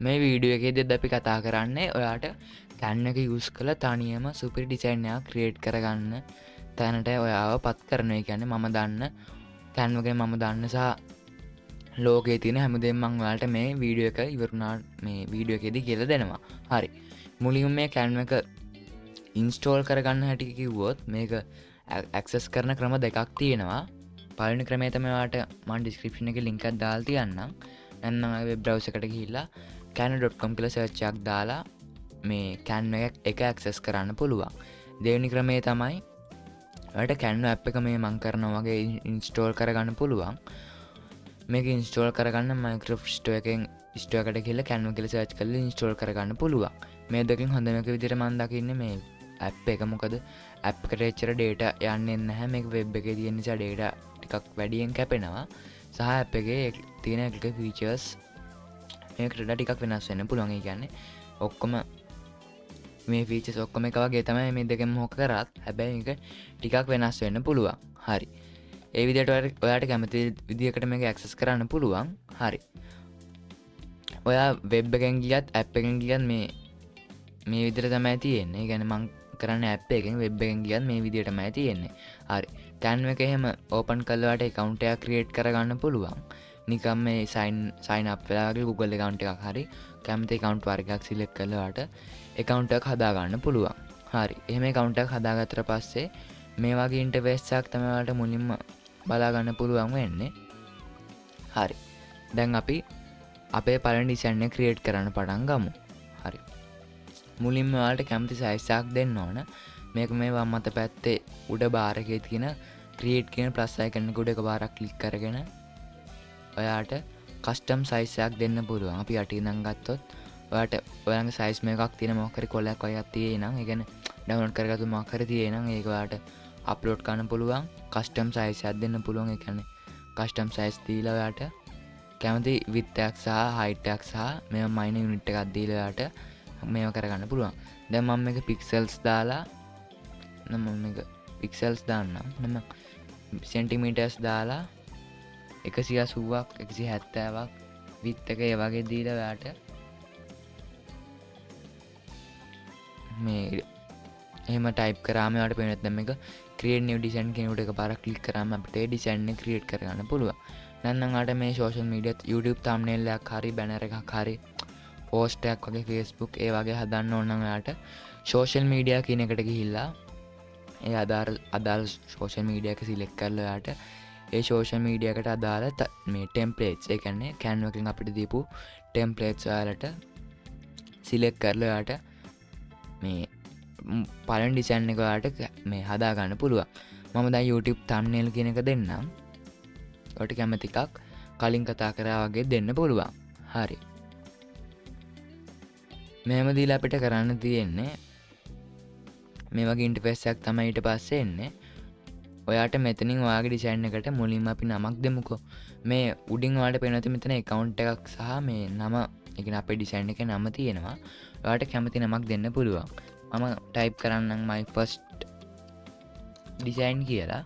මේ වීඩියෝ එකේදීත් අපි කතා කරන්නේ ඔයාට Canva එක යූස් කරලා තනියම සුපිරි ඩිසයින් එකක් ක්‍රියේට් කරගන්න තැනට ඔයාව පත් කරනවා. ඒ කියන්නේ මම දන්න Canva එකේ මම දන්න සහ ලෝකයේ තියෙන හැමදේම මම ඔයාලට මේ වීඩියෝ එක ඉවරුණා මේ වීඩියෝ එකේදී කියලා දෙනවා. හරි. මුලින්ම මේ Canva එක ඉන්ස්ටෝල් කරගන්න හැටි කිව්වොත් මේක ඇක්සස් කරන ක්‍රම දෙකක් තියෙනවා. පළවෙනි ක්‍රමය තමයි ඔයාලට මම ඩිස්ක්‍රිප්ෂන් එකේ ලින්ක් එකක් දාලා තියන්නම්. නැත්නම් වෙබ් බ්‍රවුසර් එකට ගිහිල්ලා canva.com කියලා සර්ච් එකක් දාලා මේ Canva එක ඇක්සස් කරන්න පුළුවන්. දෙවෙනි ක්‍රමය තමයි ඔයාලට Canva app එක මේ මම කරනවා වගේ ඉන්ස්ටෝල් කරගන්න පුළුවන්. මේක ඉන්ස්ටෝල් කරගන්න Microsoft Store එකෙන් ස්ටෝර් එකට ගිහලා Canva කියලා සර්ච් කරලා ඉන්ස්ටෝල් කරගන්න පුළුවන්. මේ දෙකෙන් හොඳම එක විදිහට මම දකින්නේ මේ app එක. මොකද app එකට එච්චර data යන්නේ නැහැ. මේක web එකේ තියෙන නිසා data ටිකක් වැඩියෙන් කැපෙනවා. සහ app එකේ තියෙන එක features මේකට වඩා ටිකක් වෙනස් වෙන්න පුළුවන්. ඒ කියන්නේ ඔක්කොම මේ features ඔක්කොම එක වගේ තමයි මේ දෙකෙන් මොකක් කරත්. හැබැයි මේක ටිකක් වෙනස් වෙන්න පුළුවන්. හරි. ඒ විදිහට ඔයාට කැමති විදිහකට මේක ඇක්සස් කරන්න පුළුවන්. හරි. ඔයා වෙබ් එකෙන් ගියත් ඇප් එකෙන් ගියත් මේ විදිහට තමයි තියෙන්නේ. ඒ කියන්නේ මම කරන්නේ ඇප් එකෙන් වෙබ් එකෙන් ගියත් මේ විදිහටමයි තියෙන්නේ. හරි. Canva එක එහෙම ඕපන් කරලා ඔයාට account එකක් create කරගන්න පුළුවන්. නිකම් මේ sign up වෙලා වගේ Google account එකක් හරි කැමති account වර්ගයක් select කරලා ඔයාට account එකක් හදා ගන්න පුළුවන්. හරි. එහෙම account එකක් හදාගත්තට පස්සේ මේ වගේ ඉන්ටර්ෆේස් එකක් තමයි ඔයාලට මුලින්ම බලා ගන්න පුළුවන් වෙන්නේ. හරි. දැන් අපි අපේ පළවෙනි ඩිසයින් එක ක්‍රියේට් කරන්න පටන් ගමු. හරි. මුලින්ම ඔයාලට කැමති සයිස් එකක් දෙන්න ඕන. මේක මේ වම් අත පැත්තේ උඩ බාර් එකේ තියෙන ක්‍රියේට් කියන ප්ලස් අයිකන් එක උඩ එකපාරක් ක්ලික් කරගෙන ඔයාට කස්ටම් සයිස් එකක් දෙන්න පුළුවන්. අපි යටින් ඉඳන් ගත්තොත් ඔයාට ඔයාලගේ සයිස් මේකක් තියෙන මොකක් හරි කොලයක් වගේක් තියෙේ නම් ඒ කියන්නේ ඩවුන්ලෝඩ් කරගත්තු මොකක් හරි තියෙේ නම් ඒක ඔයාට අප්ලෝඩ් කරන්න පුළුවන්. කස්ටම් සයිස් එකක් දෙන්න පුළුවන්. ඒ කියන්නේ කස්ටම් සයිස් දීලා ඔයාට කැමති width එකක් සහ height එකක් සහ මේව minor unit එකක් දීලා ඔයාට මේව කරගන්න පුළුවන්. දැන් මම මේක pixels දාලා මම මේක pixels දාන්නම්. මම centimeters දාලා 180ක් 170ක් width එක ඒ වගේ දීලා ඔයාට මේ එහෙම ටයිප් කරාම ඔයාලට පේනවා දැන් මේක create new design කෙනෙකුට එකපාරක් ක්ලික් කරාම අපිට ඒ design එක create කරගන්න පුළුවන්. නැත්නම් ඔයාලට මේ social media YouTube thumbnail එකක් හරි banner එකක් හරි post එකක් වගේ Facebook ඒ වගේ හදන්න ඕන නම් ඔයාලට social media කියන එකට ගිහිල්ලා ඒ අදාළ social media එක select කරලා ඔයාලට ඒ social media එකට අදාළ මේ templates ඒ කියන්නේ Canva එකෙන් අපිට දීපු templates ඔයාලට select කරලා ඔයාලට මේ පළවෙනි ඩිසයින් එක ඔයාලට මේ හදා ගන්න පුළුවන්. මම දැන් YouTube thumbnail කියන එක දෙන්නම්. ඔයාලට කැමති එකක් කලින් කතා කරා වගේ දෙන්න පුළුවන්. හරි. මෙහෙම දීලා අපිට කරන්න තියෙන්නේ මේ වගේ ඉන්ටර්ෆේස් එකක් තමයි ඊට පස්සේ එන්නේ. ඔයාට මෙතනින් ඔයාගේ ඩිසයින් එකට මුලින්ම අපි නමක් දෙමුකෝ. මේ උඩින් ඔයාලට පේනවා මෙතන account එකක් සහ මේ නම ඒ කියන්නේ අපේ ඩිසයින් එකේ නම තියෙනවා. ඔයාට කැමති නමක් දෙන්න පුළුවන්. මම ටයිප් කරන්නම් my first design කියලා.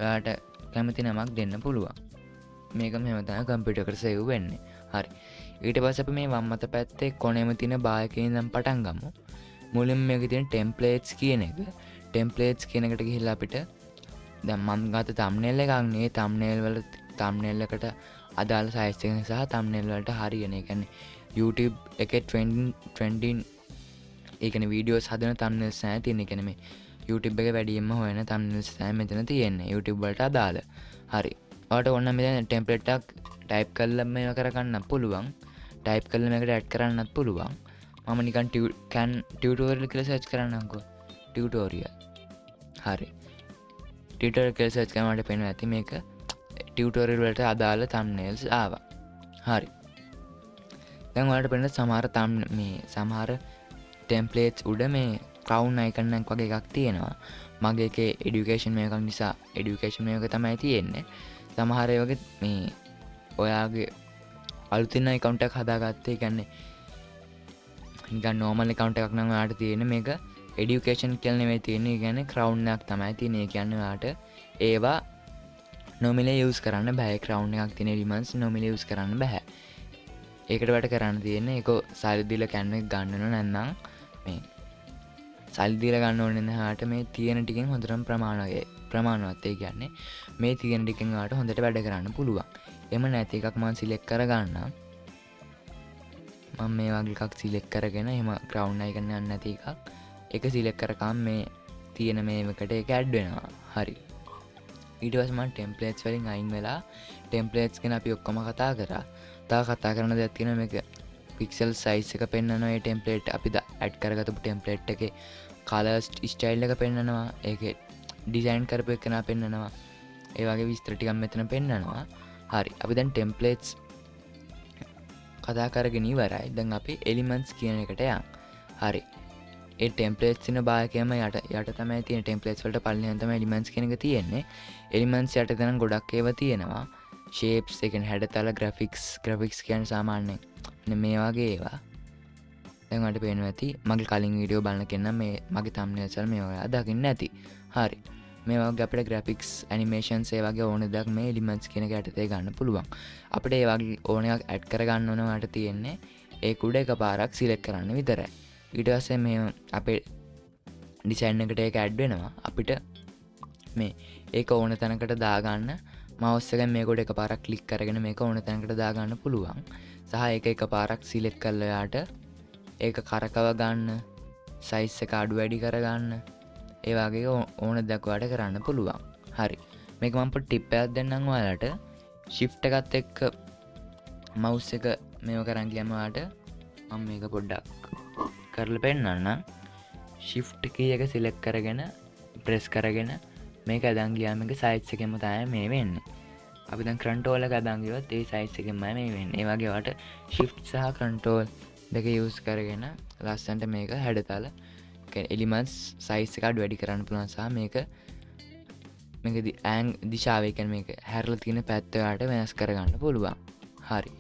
ඔයාට කැමති නමක් දෙන්න පුළුවන්. මේක මෙහෙම තමයි කම්පියුටර් එකට සේව් වෙන්නේ. හරි. ඊට පස්සේ අපි මේ වම් අත පැත්තේ කොනේම තියෙන බාර් එකේ ඉඳන් පටන් ගමු. මුලින්ම මේකේ තියෙන templates කියන එක. templates කියන එකට ගිහිල්ලා අපිට දැන් මම ගත්ත thumbnail එකක් නේ thumbnail එකට අදාළ size එක සහ thumbnail වලට හරියන. ඒ කියන්නේ YouTube එකේ trending ඒ කියන්නේ videos හදන thumbnails නැහැ තියෙන්නේ. ඒ කියන්නේ මේ YouTube එකේ වැඩියෙන්ම හොයන thumbnails තමයි මෙතන තියෙන්නේ. YouTube වලට අදාළ. හරි. ඔයාලට ඕන නම් මෙතන template එකක් type කරලා මේක කරගන්න පුළුවන්. type කරලා මේකට add කරන්නත් පුළුවන්. මම නිකන් tutorial කියලා search කරන්නම්කෝ. tutorial. හරි. tutorial කියලා search කරාම මට පේනවා ඇති මේක tutorial වලට අදාළ thumbnails ආවා. හරි. දැන් ඔයාලට පේන සමහර templates උඩ මේ crown icon එකක් වගේ එකක් තියෙනවා. මගේ එකේ education මේකක් නිසා education මේක තමයි තියෙන්නේ. සමහර ඒ වගේ මේ ඔයාගේ අලුතින් account එකක් හදාගත්තේ කියන්නේ නිකන් normal account එකක් නම් ඔයාලට තියෙන්නේ මේක education කියලා නෙවෙයි තියෙන්නේ. ඒ කියන්නේ crown එකක් තමයි තියෙන්නේ. ඒ කියන්නේ ඔයාලට ඒවා normally use කරන්න බෑ. crown එකක් තියෙන elements normally use කරන්න බෑ. ඒකට වැඩ කරන්න තියෙන්නේ ඒක සල්ලි දීලා කැන්ව එක ගන්න ඕන නැත්නම් මේ සල්ලි දීලා ගන්න ඕනේ නැහාට මේ තියෙන ටිකෙන් හොඳටම ප්‍රමාණවත් ඒ කියන්නේ මේ තියෙන ටිකෙන් ආට හොඳට වැඩ කරන්න පුළුවන්. එම නැති එකක් මම සිලෙක්ට් කරගන්නම්. මම මේ වගේ එකක් සිලෙක්ට් කරගෙන එහෙම ග්‍රවුන්ඩ් අයිකන් යන්නේ නැති එකක් ඒක සිලෙක්ට් කරකම් මේ තියෙන මේකට ඒක ඇඩ් වෙනවා. හරි. ඊට පස්සේ මම ටෙම්ප්ලේට්ස් වලින් අයින් වෙලා ටෙම්ප්ලේට්ස් ගැන අපි ඔක්කොම කතා කරා. තව කතා කරන දේක් තියෙනවා මේක පික්සල් සයිස් එක පෙන්වනවා. මේ ටෙම්ප්ලේට් අපි ඇඩ් කරගත්තු ටෙම්ප්ලේට් එකේ කලර් ස්ටයිල් එක පෙන්වනවා. ඒකේ ඩිසයින් කරපු එක නා පෙන්වනවා. ඒ වගේ විස්තර ටිකක් මෙතන පෙන්වනවා. හරි. අපි දැන් ටෙම්ප්ලේට්ස් කතා කරගෙන ඉවරයි. දැන් අපි එලිමන්ට්ස් කියන එකට යමු. හරි. ඒ ටෙම්ප්ලේට්ස් ඉන්න භාගයම යට තමයි තියෙන ටෙම්ප්ලේට්ස් වලට පල්ලෙහාන් තමයි එලිමන්ට්ස් කියන එක තියෙන්නේ. එලිමන්ට්ස් යට දැන් ගොඩක් ඒවා තියෙනවා. shapes ඒ කියන්නේ හැඩතල graphics කියන්නේ සාමාන්‍යයෙන් මේ වගේ ඒවා. දැන් ඔයාලට පේනවා ඇති මගේ කලින් වීඩියෝ බලන කෙනා මේ මගේ thumbnails වල මේ වගේ දකින්න ඇති. හරි. මේ වගේ අපිට graphics animations ඒ වගේ ඕන දෙයක් මේ elements කියන එක යටතේ ගන්න පුළුවන්. අපිට ඒ වගේ ඕන එකක් add කර ගන්න ඕන වට තියෙන්නේ ඒක උඩ එකපාරක් select කරන්න විතරයි. ඊට පස්සේ මේ අපේ design එකට ඒක add වෙනවා. අපිට මේ ඒක ඕන තැනකට දාගන්න mouse එකෙන් මේක උඩ එකපාරක් click කරගෙන මේක ඕන තැනකට දාගන්න පුළුවන්. සහ ඒක එකපාරක් select කරලා යාට ඒක කරකව ගන්න size එක අඩු වැඩි කරගන්න ඒ වගේ ඕන දෙයක් ඔයාලට කරන්න පුළුවන්. හරි. මේක මම පොඩි ටිප් එකක් දෙන්නම් ඔයාලට. shift එකත් එක්ක mouse එක මේව කරන් ගියම ඔයාලට මම මේක පොඩ්ඩක් කරලා පෙන්නන්නම්. shift key එක select කරගෙන press කරගෙන මේක අදන් ගියාම මේක size එකෙන්ම තමයි මේ වෙන්නේ. අපි දැන් control එක අදන් ගියොත් ඒ size එකෙන්ම මේ වෙන්නේ. ඒ වගේ ඔයාලට shift සහ control දෙක use කරගෙන ලස්සනට මේක හැඩතල එලිමන්ට්ස් සයිස් එක අඩු වැඩි කරන්න පුළුවන් සහ මේක දිශාව ඒ කියන්නේ මේක හැරලා තියෙන පැත්ත වලට වෙනස් කරගන්න පුළුවන්. හරි.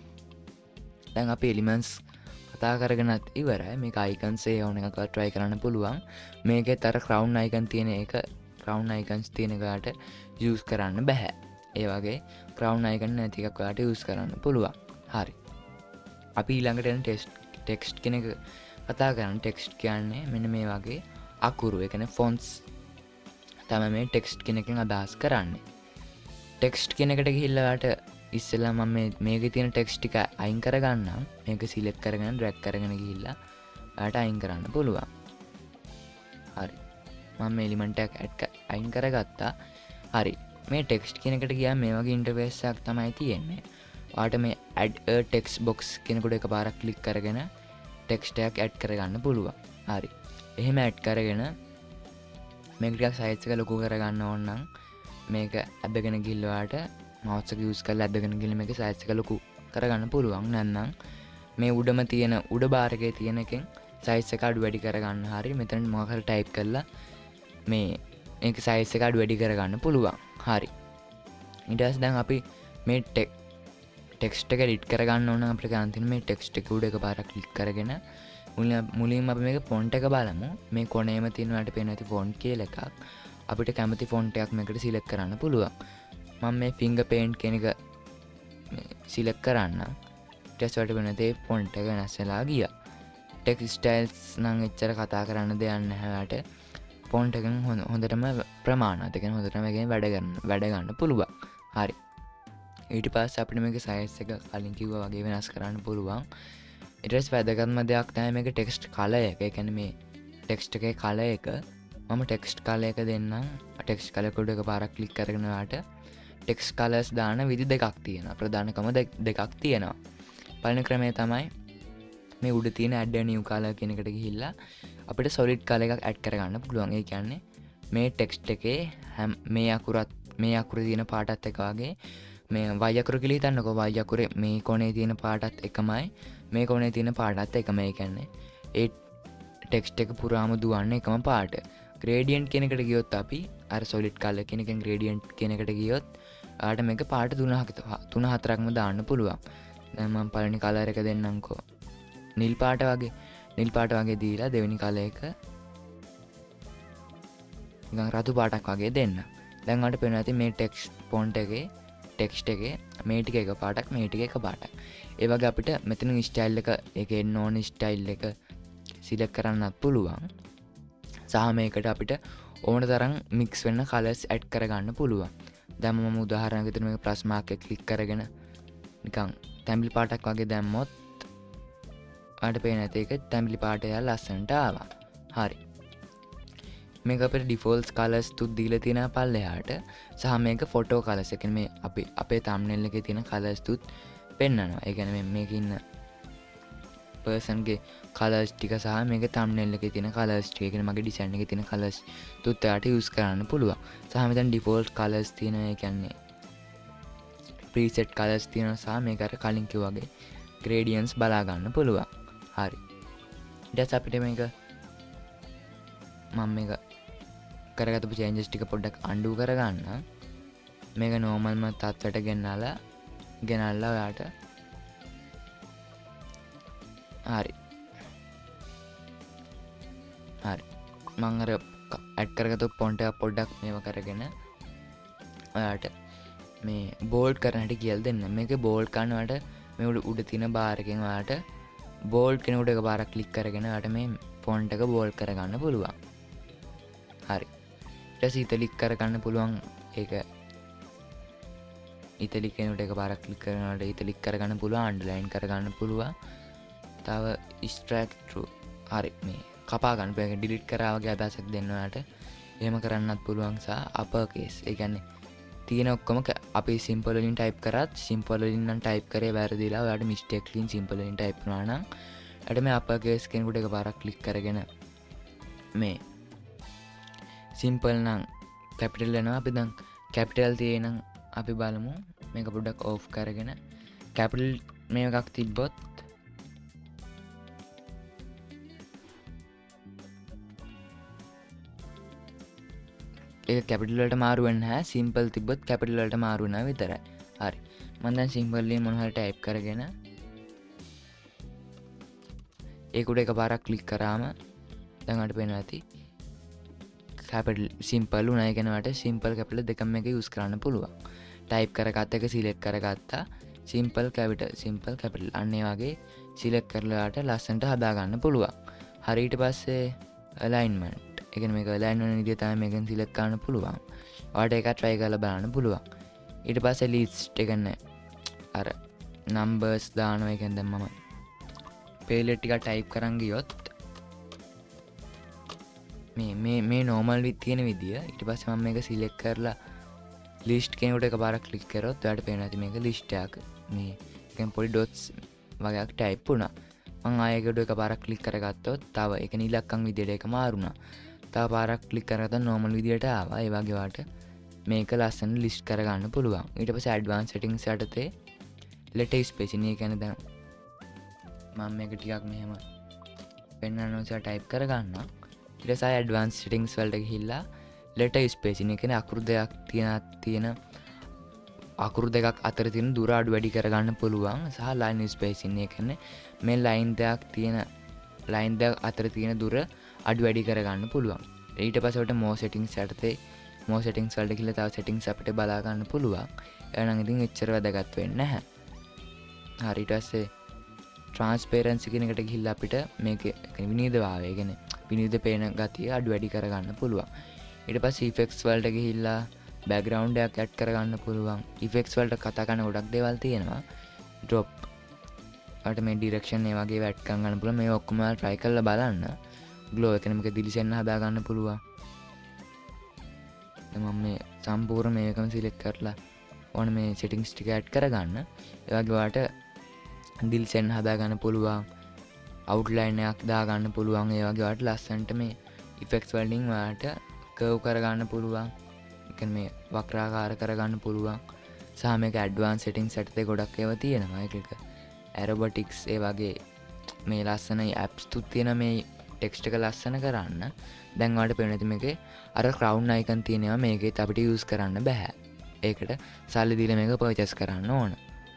දැන් අපි එලිමන්ට්ස් කතා කරගෙනත් ඉවරයි. මේක අයිකන්ස් ඒ ඕන එකක් try කරන්න පුළුවන්. මේකෙත් අර crown icon තියෙන එක crown icons තියෙන එකට use කරන්න බෑ. ඒ වගේ crown icon නැති එකක් ඔයාලට use කරන්න පුළුවන්. හරි. අපි ඊළඟට එන text කියන එක කතා කරන ටෙක්ස්ට් කියන්නේ මෙන්න මේ වගේ අකුරු ඒ කියන්නේ ෆොන්ට්ස් තමයි මේ ටෙක්ස්ට් කියන එකෙන් අදහස් කරන්නේ. ටෙක්ස්ට් කියන එකට ගිහිල්ලා ඔයාලට ඉස්සෙල්ලා මම මේකේ තියෙන ටෙක්ස්ට් ටික අයින් කරගන්නම්. මේක සිලෙක්ට් කරගෙන ඩ්‍රැග් කරගෙන ගිහිල්ලා ඔයාලට අයින් කරන්න පුළුවන්. හරි. මම මේ එලිමන්ට් එක අයින් කරගත්තා. හරි. මේ ටෙක්ස්ට් කියන එකට ගියාම මේ වගේ ඉන්ටර්ෆේස් එකක් තමයි තියෙන්නේ. ඔයාලට මේ add a text box කියන කොට එකපාරක් ක්ලික් කරගෙන ටෙක්ස්ට් එකක් ඇඩ් කරගන්න පුළුවන්. හරි. එහෙම ඇඩ් කරගෙන මේක ටිකක් සයිස් එක ලොකු කරගන්න ඕන නම් මේක ඇදගෙන ගිහිල්ලා ඔයාලට mouse එක use කරලා ඇදගෙන ගිහින් මේක සයිස් එක ලොකු කරගන්න පුළුවන්. නැත්නම් මේ උඩම තියෙන උඩ බාර් එකේ තියෙන එකෙන් සයිස් එක අඩු වැඩි කරගන්න. හරි. මෙතන මොකක් හරි ටයිප් කරලා මේක සයිස් එක අඩු වැඩි කරගන්න පුළුවන්. හරි. ඊට පස්සේ දැන් අපි මේ ටෙක්ස්ට් එක එඩිට් කරගන්න ඕන අපිට ගන්න තියෙන මේ ටෙක්ස්ට් එක උඩ එකපාරක් ක්ලික් කරගෙන මුලින්ම අපි මේක ෆොන්ට් එක බලමු. මේ කොනේම තියෙන වලට පේන ඇති ෆොන්ට් කියලා එකක්. අපිට කැමති ෆොන්ට් එකක් මේකට සිලෙක්ට් කරන්න පුළුවන්. මම මේ finger paint කියන එක සිලෙක්ට් කරන්න. ඊට පස්සේ වලට වෙන දේ ෆොන්ට් එක වෙනස් වෙලා ගියා. ටෙක්ස්ට් ස්ටයිල්ස් නම් එච්චර කතා කරන්න දෙයක් නැහැ ඔයාලට. ෆොන්ට් එකෙන් හොඳටම ප්‍රමාණවත්. ඒ කියන්නේ හොඳටම එකෙන් වැඩ ගන්න පුළුවන්. හරි. ඊට පස්සේ අපිට මේක සයිස් එක කලින් කිව්වා වගේ වෙනස් කරන්න පුළුවන්. ඊට පස්සේ වැදගත්ම දෙයක් තමයි මේක ටෙක්ස්ට් කලර් එක. ඒ කියන්නේ මේ ටෙක්ස්ට් එකේ කලර් එක මම ටෙක්ස්ට් කලර් එක දෙන්නම්. ටෙක්ස්ට් කලර් කොට එකපාරක් ක්ලික් කරගෙන ඔයාලට ටෙක්ස්ට් කලර්ස් දාන විදි දෙකක් තියෙනවා. ප්‍රධානකම දෙකක් තියෙනවා. පළවෙනි ක්‍රමය තමයි මේ උඩ තියෙන add a new color කියන එකට ගිහිල්ලා අපිට solid color එකක් add කරගන්න පුළුවන්. ඒ කියන්නේ මේ ටෙක්ස්ට් එකේ මේ අකුරේ තියෙන පාටත් එක වගේ මේ y අකුර කියලා හිතන්නකෝ. y අකුරේ මේ කොනේ තියෙන පාටත් එකමයි මේ කොනේ තියෙන පාටත් එකමයි. ඒ කියන්නේ ඒ ටෙක්ස්ට් එක පුරාම දුවන්නේ එකම පාට. gradient කියන එකට ගියොත් අපි අර solid color කියන එකෙන් gradient කියන එකට ගියොත් ආට මේක පාට 3-4ක්ම දාන්න පුළුවන්. දැන් මම පළවෙනි color එක දෙන්නම්කෝ. නිල් පාට වගේ දීලා දෙවෙනි color එක නිකන් රතු පාටක් වගේ දෙන්න. දැන් ඔයාලට පේනවා ඇති මේ ටෙක්ස්ට් ෆොන්ට් එකේ ටෙක්ස්ට් එකේ මේ ටික එක පාටක් මේ ටික එක පාටක්. ඒ වගේ අපිට මෙතන ස්ටයිල් එක ඒකේ එන්න ඕන ස්ටයිල් එක සිලෙක්ට් කරන්නත් පුළුවන්. සහ මේකට අපිට ඕන තරම් මික්ස් වෙන්න කලර්ස් ඇඩ් කරගන්න පුළුවන්. දැන් මම උදාහරණයක් විදිහට මේක ප්ලස් මාක් එක ක්ලික් කරගෙන නිකන් තැඹිලි පාටක් වගේ දැම්මොත් ඔයාලට පේන ඇති ඒක තැඹිලි පාටය ලස්සනට ආවා. හරි. මේක අපේ ඩිෆෝල්ට්ස් කලර්ස් තුත් දීලා තියෙනවා පල්ලෙහාට. සහ මේක ෆොටෝ කලර්ස්. ඒ කියන්නේ මේ අපේ thumbnail එකේ තියෙන කලර්ස් තුත් පෙන්වනවා. ඒ කියන්නේ මේකේ ඉන්න පර්සන්ගේ කලර්ස් ටික සහ මේක thumbnail එකේ තියෙන කලර්ස් ටික. ඒ කියන්නේ මගේ ඩිසයින් එකේ තියෙන කලර්ස් තුත් ඔයාලට යූස් කරන්න පුළුවන්. සහ මෙතන ඩිෆෝල්ට් කලර්ස් තියෙනවා. ඒ කියන්නේ ප්‍රීසෙට් කලර්ස් තියෙනවා සහ මේක අර කලින් කිව්වා වගේ ග්‍රේඩියන්ට්ස් බලා ගන්න පුළුවන්. හරි. ඊට අපිට මේක මම මේක කරගත්තු චේන්ජස් ටික පොඩ්ඩක් අන්ඩු කරගන්න. මේක නෝමල්ම තත්ත්වයට ගෙනල්ලා ඔයාට හරි මම අර ඇඩ් කරගත්තු ෆොන්ට් එක පොඩ්ඩක් මේව කරගෙන ඔයාට මේ බෝල්ඩ් කරන හැටි කියලා දෙන්න. මේකේ බෝල්ඩ් කරන ඔයාට මේ උඩ තියෙන බාර් එකෙන් ඔයාට බෝල්ඩ් කෙනෙකුට එකපාරක් ක්ලික් කරගෙන ඔයාට මේ ෆොන්ට් එක බෝල්ඩ් කරගන්න පුළුවන්. හරි. ඊට පස්සේ ඉතලික් කරගන්න පුළුවන්. ඒක ඉතලික් කෙනෙකුට එකපාරක් ක්ලික් කරනකොට ඉතලික් කරගන්න පුළුවන්, අන්ඩර්ලයින් කරගන්න පුළුවන්. තව extract through. හරි. මේ කපා ගන්න පුළුවන්. ඒක ඩිලීට් කරා වගේ අදහසක් දෙන්න ඔයාට. එහෙම කරන්නත් පුළුවන්. සහ අපර් කේස්. ඒ කියන්නේ තියෙන ඔක්කොම අපි සිම්පල් වලින් ටයිප් කරත් සිම්පල් වලින් නම් ටයිප් කරේ වැරදිලා ඔයාලට මිස්ටේක් වලින් සිම්පල් වලින් ටයිප් කරනවා නම් එයාට මේ අපර් කේස් කෙනෙකුට එකපාරක් ක්ලික් කරගෙන මේ සිම්පල් නම් කැපිටල් වෙනවා. අපි දැන් කැපිටල් තියෙනම් අපි බලමු මේක පොඩ්ඩක් ඕෆ් කරගෙන කැපිටල් මේ එකක් තිබ්බොත් ඒක කැපිටල් වලට මාරු වෙන්නේ නැහැ. සිම්පල් තිබ්බොත් කැපිටල් වලට මාරු වෙනවා විතරයි. හරි. මම දැන් සිම්පල් වලින් මොන හරි ටයිප් කරගෙන ඒක උඩ එකපාරක් ක්ලික් කරාම දැන් අපිට පේනවා ඇති කැපිටල් සිම්පල් උනා. ඒ කියන්නේ ඔයාලට සිම්පල් කැපිටල් දෙකම එක යූස් කරන්න පුළුවන්. ටයිප් කරගත්ත එක සිලෙක්ට් කරගත්තා. සිම්පල් කැපිටල් අන්න ඒ වගේ සිලෙක්ට් කරලා ඔයාලට ලස්සනට හදා ගන්න පුළුවන්. හරි. ඊට පස්සේ alignment. ඒ කියන්නේ මේක align වෙන විදිය තමයි මේකෙන් සිලෙක්ට් කරන්න පුළුවන්. ඔයාලට ඒක try කරලා බලන්න පුළුවන්. ඊට පස්සේ list එක කියන්නේ අර numbers දානවා. ඒ කියන්නේ දැන් මම පේලට් ටික ටයිප් කරන් ගියොත් මේ normal තියෙන විදිය. ඊට පස්සේ මම මේක සිලෙක්ට් කරලා list කෙනෙකුට එකපාරක් ක්ලික් කරොත් ඔයාලට පේනවා ඇති මේක list එකක්. මේ කියන්නේ පොඩි dots වගේක් ටයිප් වුණා. මම ආයෙකට එකපාරක් ක්ලික් කරගත්තොත් තව ඒ කියන්නේ ඉලක්කම් විදියට ඒක මාරුණා. තව පාරක් ක්ලික් කරගත්තා normal විදියට ආවා. ඒ වගේ ඔයාලට මේක ලස්සන list කරගන්න පුළුවන්. ඊට පස්සේ advanced settings යටතේ letter spacing. ඒ කියන්නේ දැන් මම මේක ටිකක් මෙහෙම පෙන්වන්න ඕනසලා ටයිප් කරගන්නවා. ඊට පස්සේ advanced settings වලට ගිහිල්ලා letter spacing. ඒ කියන්නේ අකුරු දෙකක් තියෙන අකුරු දෙකක් අතර තියෙන දුර අඩු වැඩි කරගන්න පුළුවන්. සහ line spacing. ඒ කියන්නේ මේ line දෙක අතර තියෙන දුර අඩු වැඩි කරගන්න පුළුවන්. ඊට පස්සේ ඔයාලට more settings යටතේ more settings වලට ගිහලා තව settings අපිට බලා ගන්න පුළුවන්. එහෙනම් ඉතින් එච්චර වැදගත් වෙන්නේ නැහැ. හරි. ඊට පස්සේ transparency කියන එකට ගිහිල්ලා අපිට මේකේ විනීතභාවය කියන්නේ විනීත පේන ගතිය අඩු වැඩි කරගන්න පුළුවන්. ඊට පස්සේ effects වලට ගිහිල්ලා background එකක් add කරගන්න පුළුවන්. effects වලට කතා කරන ගොඩක් දේවල් තියෙනවා. drop අට මේ direction ඒ වගේ add කරගන්න පුළුවන්. මේ ඔක්කොම try කරලා බලන්න. glow එක මේක දිලිසෙන්න හදා ගන්න පුළුවන්. දැන් මම මේ සම්පූර්ණ මේකම select කරලා ඕන මේ settings ටික add කරගන්න. ඒ වගේ ඔයාලට දිලිසෙන්න හදා ගන්න පුළුවන්. outline එකක් දා ගන්න පුළුවන්. ඒ වගේ ඔයාලට ලස්සනට මේ effects වලින් ඔයාලට curve කරගන්න පුළුවන්. ඒ කියන්නේ මේ වක්‍රාකාර කරගන්න පුළුවන්. සහ මේක advanced settings යටතේ ගොඩක් ඒවා තියෙනවා. ඒක aerobatics ඒ වගේ මේ ලස්සන apps තුත් තියෙන මේ ටෙක්ස්ට් එක ලස්සන කරන්න. දැන් ඔයාලට පේනවා මේකේ අර crown icon තියෙනවා. මේකෙත් අපිට use කරන්න බෑ. ඒකට සල්ලි දීලා මේක purchase කරන්න ඕන.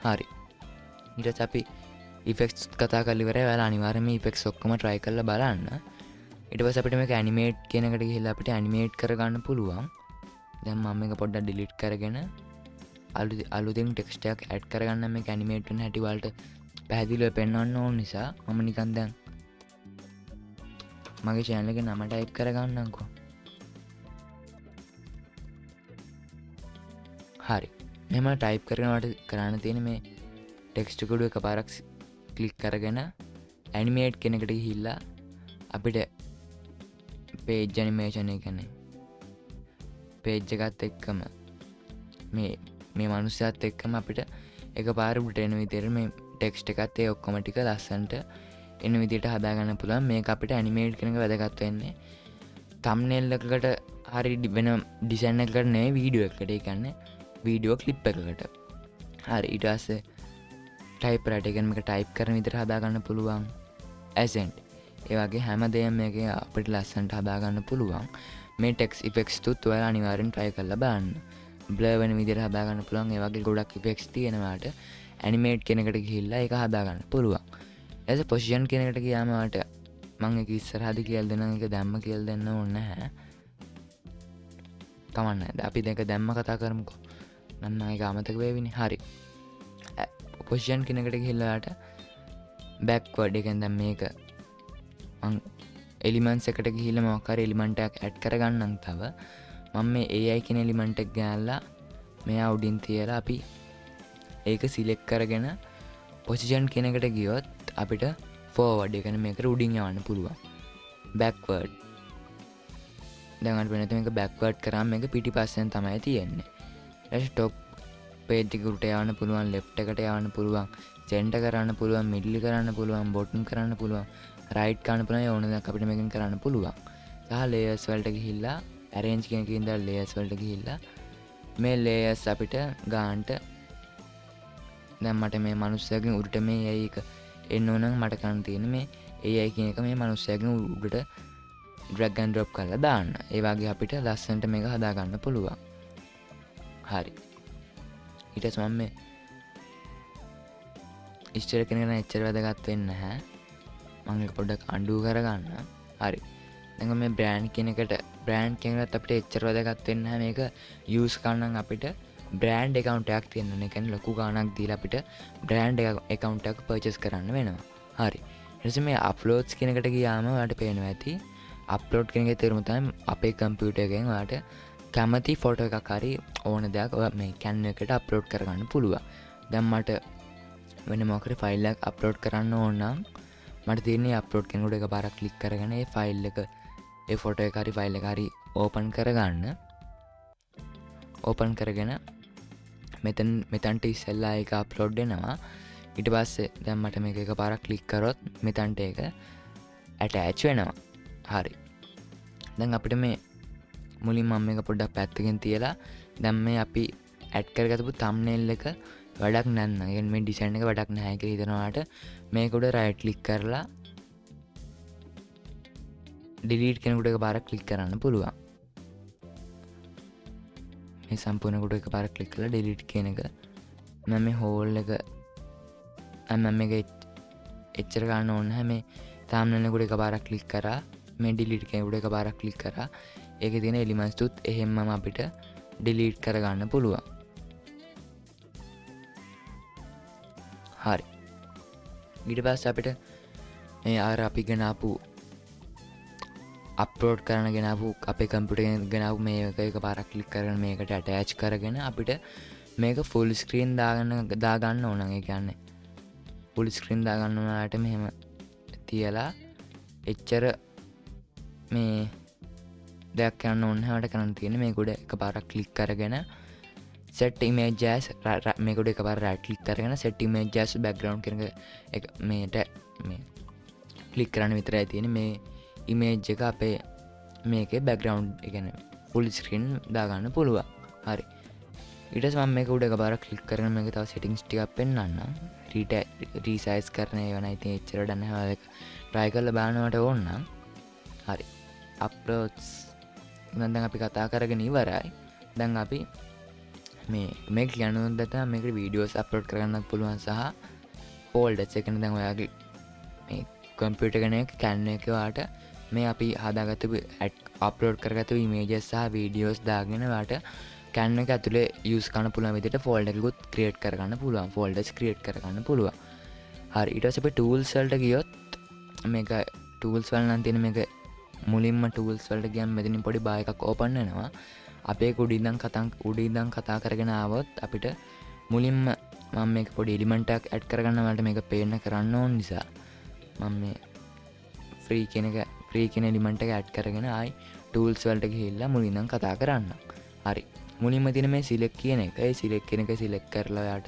හරි. ඊට පස්සේ අපි effects කතා කරලා ඉවරයි. ඔයාලා අනිවාර්යයෙන්ම මේ effects ඔක්කොම try කරලා බලන්න. ඊට පස්සේ අපිට මේක animate කියන එකට ගිහිල්ලා අපිට animate කරගන්න පුළුවන්. දැන් මම මේක පොඩ්ඩක් delete කරගෙන අලුතින් ටෙක්ස්ට් එකක් ඇඩ් කරගන්න මේක ඇනිමේට් වෙන හැටි වලට පැහැදිලිව පෙන්වන්න ඕන නිසා මම නිකන් දැන් මගේ channel එකේ නම ටයිප් කරගන්නම්කෝ. හරි. මෙහෙම ටයිප් කරනකොට කරන්න තියෙන්නේ මේ ටෙක්ස්ට් එක උඩ එකපාරක් ක්ලික් කරගෙන ඇනිමේට් කියන එකට ගිහිල්ලා අපිට page animation එක කියන්නේ page එකත් එක්කම මේ මනුස්සයාත් එක්කම අපිට එකපාර උඩට එන විදිහට මේ ටෙක්ස්ට් එකත් ඒ ඔක්කොම ටික ලස්සනට එන විදිහට හදා ගන්න පුළුවන්. මේක අපිට ඇනිමේට් කරන එක වැදගත් වෙන්නේ thumbnail එකකට හරි වෙන ඩිසයින් එකකට නෙවෙයි වීඩියෝ එකකට. ඒ කියන්නේ වීඩියෝ ක්ලිප් එකකට. හරි. ඊට පස්සේ typewriter එක මේක ටයිප් කරන විදිහට හදා ගන්න පුළුවන්. accent ඒ වගේ හැමදේම මේකේ අපිට ලස්සනට හදා ගන්න පුළුවන්. මේ text effects තුත් ඔයාලා අනිවාර්යෙන් try කරලා බලන්න. blur වෙන විදිහට හදා ගන්න පුළුවන්. ඒ වගේ ගොඩක් effects තියෙනවාට animate කියන එකට ගිහිල්ලා ඒක හදා ගන්න පුළුවන්. as a position කියන එකට ගියාම වාට මම ඒක ඉස්සරහදී කියලා දෙන්නම්. ඒක දැම්ම කියලා දෙන්න ඕනේ නැහැ. කමන්නේ. අපි දෙක දැම්ම කතා කරමුකෝ. මම ඒක අමතක වෙවිනේ. හරි. position කියන එකට ගිහිල්ලාට backward එකෙන් දැන් මේක මං elements එකට ගිහිල්ලා මොකක් හරි element එකක් add කරගන්නම්. තව මම මේ AI කියන element එක ගාලා මෙයා උඩින් තියලා අපි ඒක select කරගෙන position කියන එකට ගියොත් අපිට forward ඒ කියන්නේ මේකට උඩින් යවන්න පුළුවන්. backward දැන් අපිට වෙනත මේක backward කරාම මේක පිටිපස්සෙන් තමයි තියෙන්නේ. ඊට top page එක උඩට යවන්න පුළුවන්, left එකට යවන්න පුළුවන්, center කරන්න පුළුවන්, middle කරන්න පුළුවන්, bottom කරන්න පුළුවන්, right කරන්න පුළුවන්. ඒ ඕන දෙයක් අපිට මේකෙන් කරන්න පුළුවන්. සහ layers වලට ගිහිල්ලා arrange කියන එකේ ඉඳලා layers වලට ගිහිල්ලා මේ layers අපිට ගන්නට දැන් මට මේ මනුස්සයාගෙන් උඩට මේ AI එක එන්න ඕන නම් මට කරන්න තියෙන්නේ මේ AI කියන එක මේ මනුස්සයාගෙන් උඩට drag and drop කරලා දාන්න. ඒ වගේ අපිට ලස්සනට මේක හදා ගන්න පුළුවන්. හරි. ඊට පස්සේ මම මේ ඉස්තර කෙනෙක්ට එච්චර වැදගත් වෙන්නේ නැහැ. මම ඒක පොඩ්ඩක් අන්ඩු කරගන්න. හරි. දැන් මේ බ්‍රෑන්ඩ් කියන එකට අපිට එච්චර වැදගත් වෙන්නේ නැහැ. මේක යූස් කරන්න අපිට බ්‍රෑන්ඩ් account එකක් තියෙන්න ඕනේ. ඒ කියන්නේ ලොකු ගාණක් දීලා අපිට බ්‍රෑන්ඩ් account එකක් purchase කරන්න වෙනවා. හරි. ඊට පස්සේ මේ uploads කියන එකට ගියාම ඔයාලට පේනවා ඇති upload කියන එකේ තේරුම තමයි අපේ කම්පියුටර් එකෙන් ඔයාලට කැමති ෆොටෝ එකක් හරි ඕන දෙයක් ඔයා මේ Canva එකට අප්ලෝඩ් කරගන්න පුළුවන්. දැන් මට වෙන මොකක් හරි ෆයිල් එකක් අප්ලෝඩ් කරන්න ඕන නම් මට තියෙන්නේ අප්ලෝඩ් කියන උඩ එකපාරක් ක්ලික් කරගෙන ඒ ෆයිල් එක ඒ ෆොටෝ එක හරි ෆයිල් එක හරි ඕපන් කරගන්න. ඕපන් කරගෙන මෙතනට ඉස්සෙල්ලා ඒක අප්ලෝඩ් වෙනවා. ඊට පස්සේ දැන් මට මේක එකපාරක් ක්ලික් කරොත් මෙතනට ඒක ඇටච් වෙනවා. හරි. දැන් අපිට මේ මුලින් මම මේක පොඩ්ඩක් පැත්තකින් තියලා දැන් මේ අපි ඇඩ් කරගත්තු thumbnail එක වැඩක් නැත්නම් ඒ කියන්නේ මේ ඩිසයින් එක වැඩක් නැහැ කියලා හිතනවාට මේක උඩ right click කරලා delete කෙනෙකුට එකපාරක් click කරන්න පුළුවන්. මේ සම්පූර්ණ කොට එකපාරක් click කරලා delete කියන එක මම මේ hole එක මම මේක එච්චර ගන්න ඕනේ නැහැ. මේ thumbnail එකට එකපාරක් click කරා මේ delete කෙනෙකුට එකපාරක් click කරා ඒකේ තියෙන elements තුත් එහෙම්මම අපිට delete කරගන්න පුළුවන්. හරි. ඊට පස්සේ අපිට මේ අර අපි ගෙනාපු අප්ලෝඩ් කරන ගෙනාපු අපේ කම්පියුටර් එකෙන් ගෙනාපු මේක එකපාරක් ක්ලික් කරගෙන මේකට ඇටච් කරගෙන අපිට මේක ෆුල් ස්ක්‍රීන් දාගන්න ඕන. ඒ කියන්නේ ෆුල් ස්ක්‍රීන් දාගන්න ඕනට මෙහෙම තියලා එච්චර මේ දෙයක් කරන්න ඕනේ නැහැ. මට කරන්න තියෙන්නේ මේක උඩ එකපාරක් ක්ලික් කරගෙන set image as මේක උඩ එකපාර right click කරගෙන set image as background කියන එක මේට මේ ක්ලික් කරන්න විතරයි තියෙන්නේ. මේ image එක අපේ මේකේ background ඒ කියන්නේ full screen දාගන්න පුළුවන්. හරි. ඊට පස්සේ මම මේක උඩ එකපාරක් ක්ලික් කරගෙන මේක තව settings ටිකක් පෙන්නන්නම්. resize කරන ඒවා නම් ඉතින් එච්චර වැඩ නැහැ. ඒක try කරලා බලන්නවට ඕන නම්. හරි. uploads දැන් අපි කතා කරගෙන ඉවරයි. දැන් අපි මේ කියන්න දතා මේක වීඩියෝස් අප්ලෝඩ් කරගන්නත් පුළුවන් සහ ෆෝල්ඩර්ස් එක දැන් ඔයාගේ මේ කම්පියුටර් කෙනෙක් Canva එකේ වාට මේ අපි හදාගත්තු අප්ලෝඩ් කරගත්තු ඉමේජස් සහ වීඩියෝස් දාගෙන වාට කැන් එක ඇතුලේ යූස් කරන්න පුළුවන් විදිහට ෆෝල්ඩර් එකකුත් ක්‍රියේට් කරගන්න පුළුවන්. ෆෝල්ඩර්ස් ක්‍රියේට් කරගන්න පුළුවන්. හරි ඊට පස්සේ අපි ටූල්ස් වලට ගියොත් මේක ටූල්ස් වල නම් තියෙන මේක මුලින්ම ටූල්ස් වලට ගියම මෙතනින් පොඩි බාර් එකක් ඕපන් වෙනවා. අපේ උඩින්දන් කතා කරගෙන ආවොත් අපිට මුලින්ම මම මේක පොඩි එලිමන්ට් එකක් ඇඩ් කරගන්න වලට මේක පේන්න කරන්න ඕන නිසා මම මේ ෆ්‍රී කියන එලිමන්ට් එක ඇඩ් කරගෙන ආයි ටූල්ස් වලට ගිහිල්ලා මුලින්දන් කතා කරන්න. හරි. මුලින්ම තියෙන මේ සිලෙක්ට් කියන එක, ඒ සිලෙක්ට් කියන එක සිලෙක්ට් කරලා ඔයාට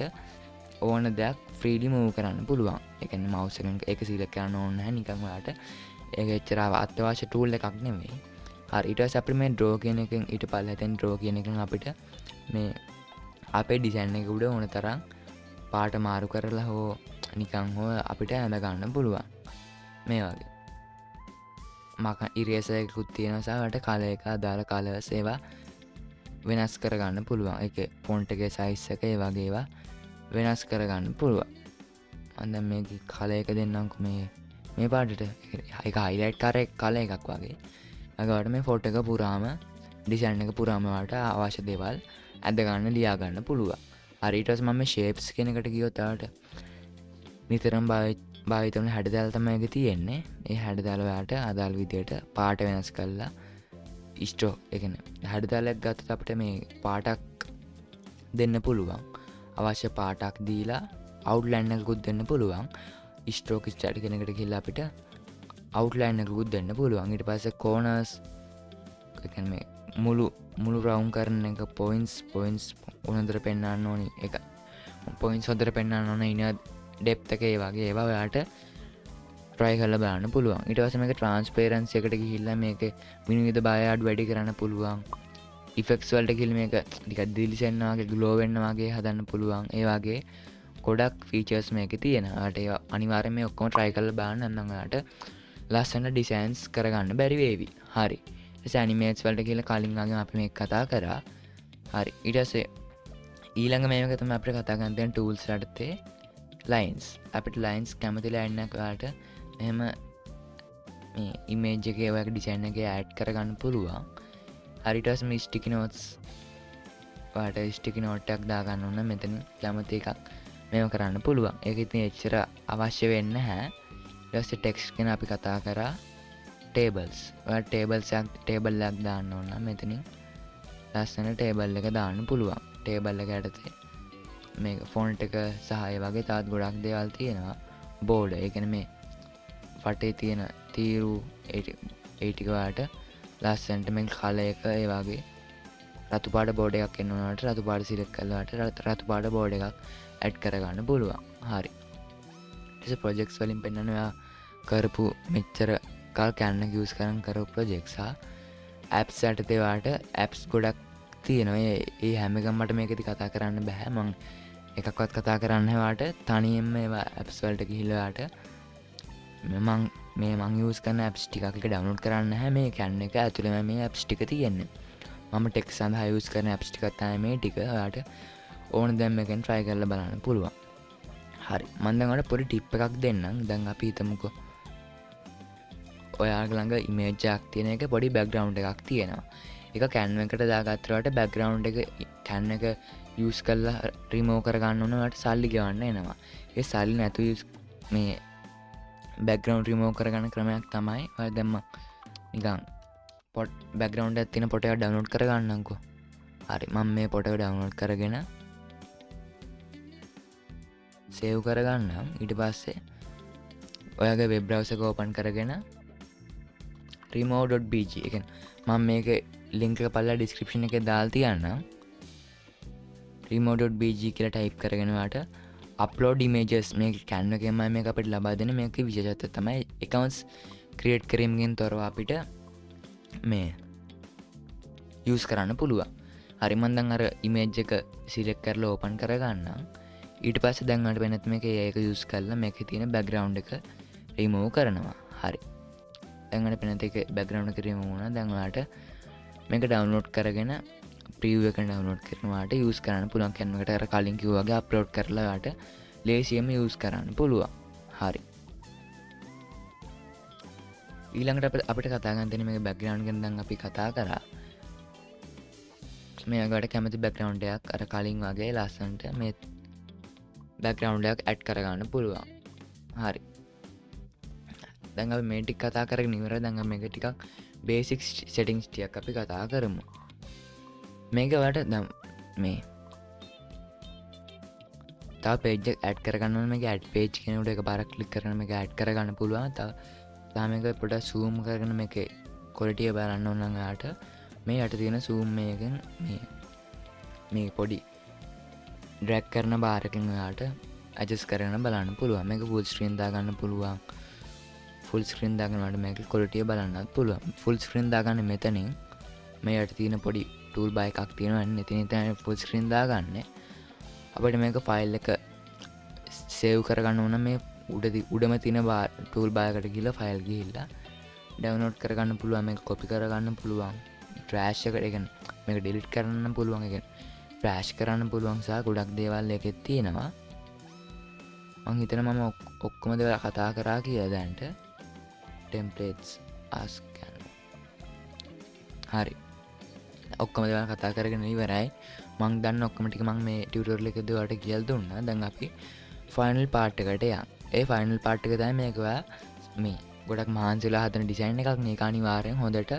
ඕන දෙයක් ෆ්‍රීලි මූව් කරන්න පුළුවන්. ඒ කියන්නේ මවුස් එකෙන් ඒක සිලෙක්ට් කරන්න ඕනේ නැහැ නිකන් ඔයාට. ඒක එච්චර අත්‍යවශ්‍ය ටූල් එකක් නෙමෙයි. හරි ඊට පස්සේ අපිට මේ ඩ්‍රෝ කියන එකෙන් ඊට පල්ලෙහෙන් ඩ්‍රෝ කියන එකෙන් අපිට මේ අපේ ඩිසයින් එක උඩ ඕන තරම් පාට මාරු කරලා හෝ නිකන් හෝ අපිට ඇඳ ගන්න පුළුවන්. මේ වගේ. මක ඉරේසර් එකකුත් තියෙනවා සහ ඔයාලට කලර් එක අදාළ කලර්ස් ඒවා වෙනස් කරගන්න පුළුවන්. ඒකේ ෆොන්ට් එකේ සයිස් එක ඒ වගේ ඒවා වෙනස් කරගන්න පුළුවන්. මම දැන් මේකේ කලර් එක දෙන්නම්කෝ මේ පාටට. ඒක හයිලයිට් කලර් එකක් වගේ. අගවට මේ ෆොටෝ එක පුරාම ඩිසයින් එක පුරාම ඔයාලට අවශ්‍ය දේවල් ඇඳ ගන්න ලියා ගන්න පුළුවන්. හරි ඊට පස්සේ මම මේ ෂේප්ස් කියන එකට ගියොත් ඔයාලට නිතරම භාවිත වන හැඩතල තමයි ඒක තියෙන්නේ. ඒ හැඩතල ඔයාලට අදාළ විදියට පාට වෙනස් කරලා ස්ට්‍රෝක් ඒ කියන්නේ හැඩතලයක් ගත්තොත් අපිට මේ පාටක් දෙන්න පුළුවන්. අවශ්‍ය පාටක් දීලා අවුට්ලයින් එකකුත් දෙන්න පුළුවන්. ස්ට්‍රෝක් ස්ටයිල් කියන එකට ගිහලා අපිට අවුට්ලයින් එකකුත් දෙන්න පුළුවන්. ඊට පස්සේ කෝනර්ස් ඒ කියන්නේ මුළු රවුන්ඩ් කරන එක පොයින්ට්ස් උනතර පෙන්වන්න ඕනි. ඒක පොයින්ට්ස් හොඳට පෙන්වන්න ඕන ඉන ඩෙප්ත් එක ඒ වගේ ඒවා ඔයාලට try කරලා බලන්න පුළුවන්. ඊට පස්සේ මේක transparency එකට ගිහිල්ලා මේකේ විනිවිද බය අඩු වැඩි කරන්න පුළුවන්. effects වලට ගිහිල්ලා මේක ටිකක් දිලිසෙන්න වගේ glow වෙන්න වගේ හදන්න පුළුවන්. ඒ වගේ ගොඩක් features මේකේ තියෙනවා. ඔයාලට ඒවා අනිවාර්යයෙන් මේ ඔක්කොම try කරලා බලන්න නම් ඔයාලට ලස්සන ඩිසයින්ස් කරගන්න බැරි වේවි. හරි. ඊට ඇනිමේට්ස් වලට කියලා කලින් වගේම අපි මේක කතා කරා. හරි. ඊට පස්සේ ඊළඟ මේක තමයි අපිට කතා කරන්න තියෙන tools යටතේ lines. අපිට lines කැමති line එකක් ඔයාලට එහෙම මේ image එකේ ඔයාගේ design එකේ add කරගන්න පුළුවන්. හරි. ඊට පස්සේ මේ sticky notes ඔයාලට sticky note එකක් දාගන්න ඕන මෙතන කැමති එකක් මේව කරන්න පුළුවන්. ඒක ඉතින් එච්චර අවශ්‍ය වෙන්නේ නැහැ. ඊට පස්සේ text ගැන අපි කතා කරා. tables. ඔයාලට table එකක් දාන්න ඕන නම් මෙතනින් ලස්සන table එක දාන්න පුළුවන්. table එක යටතේ මේක font එක සහ ඒ වගේ තවත් ගොඩක් දේවල් තියෙනවා. border ඒ කියන්නේ මේ වටේ තියෙන තීරු ඒ ටික ඔයාලට ලස්සනට මේ කලර් එක ඒ වගේ රතු පාට border එකක් එන්න ඕනකට රතු පාට select කරලා රතු පාට border එකක් add කරගන්න පුළුවන්. හරි. ඊට projects වලින් පෙන්නන ඔයා කරපු මෙච්චර කල් Canva එක use කරන් කරපු projects සහ apps යටතේ ඔයාලට apps ගොඩක් තියෙනවා. ඒ හැම එකම මට මේකෙදි කතා කරන්න බෑ. මම එකක්වත් කතා කරන්න ඔයාලට තනියෙන්ම ඒවා apps වලට ගිහිල්ලා ඔයාලට මම use කරන apps ටිකක් එක download කරන්න නැහැ. මේ Canva එක ඇතුළේම මේ apps ටික තියෙන්නේ. මම text සඳහා use කරන apps ටිකක් තමයි මේ ටික. ඔයාලට ඕන දැන් මේකෙන් try කරලා බලන්න පුළුවන්. හරි. මම දැන් ඔයාලට පොඩි tip එකක් දෙන්නම්. දැන් අපි හිතමුකෝ ඔයාගේ ළඟ image එකක් තියෙන එක පොඩි background එකක් තියෙනවා. ඒක Canva එකට දාගත්තට background එක Canva එක use කරලා remove කරගන්න ඕන ඔයාලට සල්ලි ගෙවන්න එනවා. ඒ සල්ලි නැතුව මේ background remove කරගන්න ක්‍රමයක් තමයි ඔයාලා දැම්ම නිකන් background එකක් තියෙන ෆොටෝ එකක් download කරගන්නම්කෝ. හරි. මම මේ ෆොටෝ එක download කරගෙන save කරගන්නම්. ඊට පස්සේ ඔයාගේ web browser එක open කරගෙන remove.bg ඒ කියන්නේ මම මේකේ link එක පල්ලා description එකේ දාලා තියන්නම්. remove.bg කියලා type කරගෙන ඔයාට upload images මේක Canva එකෙන්ම මේක අපිට ලබා දෙන මේකේ විශේෂත්වය තමයි accounts create කිරීමෙන් තොරව අපිට මේ use කරන්න පුළුවන්. හරි. මම දැන් අර image එක select කරලා open කරගන්නම්. ඊට පස්සේ දැන් ඔයාලට වෙනත් මේක ඒක use කරලා මේකේ තියෙන background එක remove කරනවා. හරි. දැන් ඔයාලට වෙනත් එක background එක remove වුණා. දැන් ඔයාලට මේක download කරගෙන preview එක download කරනවාට use කරන්න පුළුවන්. Canva එකට අර කලින් කිව්වා වගේ upload කරලා ඔයාලට ලේසියෙන්ම use කරන්න පුළුවන්. හරි. ඊළඟට අපිට කතා කරන්න තියෙන මේක background ගැන දැන් අපි කතා කරා. මේකට කැමති බැක්ග්‍රවුන්ඩ් එකක් අර කලින් වගේ ලස්සන්ට මේ බැක්ග්‍රවුන්ඩ් එකක් ඇඩ් කරගන්න පුළුවන්. හරි දැන් අපි මේ ටික කතා කරගෙන ඉවරයි. දැන් අපි මේක ටිකක් බේසික් සෙටින්ග්ස් ටිකක් අපි කතා කරමු. මේක ඔයාලට දැන් මේ තව පේජ් එක ඇඩ් කරගන්න ඕනේ. මේක ඇඩ් පේජ් කියන උඩ එකපාරක් ක්ලික් කරගෙන මේක ඇඩ් කරගන්න පුළුවන්. තව මේක පොඩ්ඩක් zoom කරගෙන මේකේ quality එක බලන්න ඕන නම් ඔයාලට මේ යට තියෙන zoom එකෙන් මේ පොඩි drag කරන බාර් එකෙන් ඔයාලට adjust කරගෙන බලන්න පුළුවන්. මේක full screen දාගන්න පුළුවන්. full screen දාගන්නකොට මේක quality එක බලන්නත් පුළුවන්. full screen දාගන්න මෙතනින් මේ යට තියෙන පොඩි tool bar එකක් තියෙනවා. එතනින් තමයි full screen දාගන්නේ. අපිට මේක ෆයිල් එක සේව් කරගන්න ඕන මේ උඩම තියෙන tool bar එකට ගිහලා ෆයිල් ගිහිල්ලා ඩවුන්ලෝඩ් කරගන්න පුළුවන්. මේක කොපි කරගන්න පුළුවන්. ට්‍රෑෂ් එකට ඒ කියන්නේ මේක ඩිලීට් කරන්න පුළුවන්. ඒ කියන්නේ ෆ්ලෑෂ් කරන්න පුළුවන් සහ ගොඩක් දේවල් එකෙත් තියෙනවා. මම හිතනවා මම ඔක්කොම දේවල් කතා කරා කියලා දැන්ට templates ask හරි ඔක්කොම දේවල් කතා කරගෙන ඉවරයි. මම දන්න ඔක්කොම ටික මම මේ ටියුටෝරියල් එකේදී ඔයාලට කියලා දුන්නා. දැන් අපි ෆයිනල් පාර්ට් එකට යමු. ඒ ෆයිනල් පාර්ට් එක තමයි මේක ඔයා මේ ගොඩක් මහන්සිලා හදන ඩිසයින් එකක්. මේක අනිවාර්යෙන් හොඳට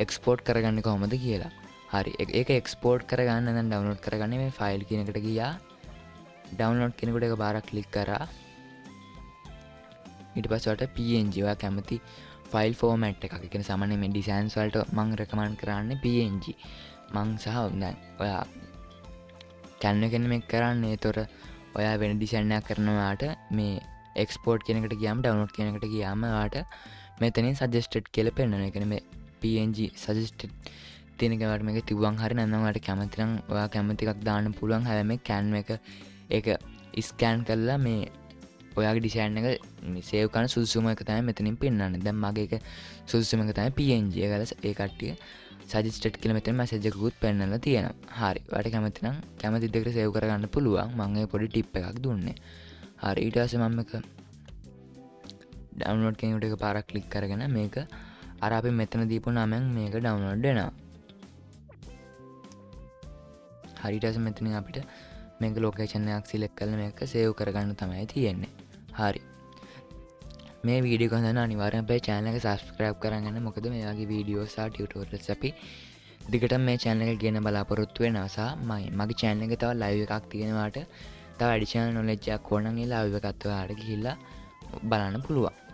එක්ස්පෝර්ට් කරගන්න කොහොමද කියලා. හරි ඒක එක්ස්පෝර්ට් කරගන්න දැන් ඩවුන්ලෝඩ් කරගන්න මේ ෆයිල් කියන එකට ගියා. ඩවුන්ලෝඩ් කෙනෙකුට එක බාරක් ක්ලික් කරා. ඊට පස්සේ ඔයාලට PNG ඔයා කැමති ෆයිල් ෆෝමැට් එකක්. ඒ කියන්නේ සාමාන්‍යයෙන් මේ ඩිසයින්ස් වලට මම රෙකමන්ඩ් කරන්නේ PNG. මං සහ දැන් ඔයා Canva එකෙන් මේක කරන්නේ. ඒතොර ඔයා වෙන ඩිසයින් එකක් කරනවාට මේ එක්ස්පෝර්ට් කියන එකට ගියාම ඩවුන්ලෝඩ් කියන එකට ගියාම ඔයාට මෙතනින් suggested කියලා පෙන්නනවා. ඒ කියන්නේ මේ PNG suggested තියෙන එක ඔයාලට මේක තිබුවන් හරි නැත්නම් ඔයාලට කැමති නම් ඔයා කැමති එකක් දාන්න පුළුවන්. හැබැයි මේ Canva එක ඒක ස්කෑන් කරලා මේ ඔයාගේ ඩිසයින් එක සේව් කරන සුදුසුම එක තමයි මෙතනින් පෙන්නන්නේ. දැන් මගේ එක සුදුසුම එක තමයි PNG. ඒකල ඒ කට්ටිය suggested කියලා මෙතන මැසේජ් එකකුත් පෙන්නලා තියෙනවා. හරි. ඔයාලට කැමති නම් කැමති දෙයකට සේව් කරගන්න පුළුවන්. මම ඒ පොඩි ටිප් එකක් දුන්නේ. හරි. ඊට පස්සේ මම මේක ඩවුන්ලෝඩ් කියන එක පාරක් ක්ලික් කරගෙන මේක අර අපි මෙතන දීපු නමෙන් මේක ඩවුන්ලෝඩ් වෙනවා. හරි. ඊට පස්සේ මෙතනින් අපිට මේක ලොකේෂන් එකක් සිලෙක්ට් කරලා මේක සේව් කරගන්න තමයි තියෙන්නේ. හරි. මේ වීඩියෝ එක හදන්න අනිවාර්යෙන් අපේ channel එක subscribe කරගන්න. මොකද මේ වගේ වීඩියෝස් සහ ටියුටෝරියල්ස් අපි දිගටම මේ channel එක ගෙන බලාපොරොත්තු වෙනවා. සහ මගේ channel එකේ තව live එකක් තියෙනවාට තව additional knowledge එකක් ඕන නම් ඒ live එකත් ඔයාලට ගිහිල්ලා බලන්න පුළුවන්.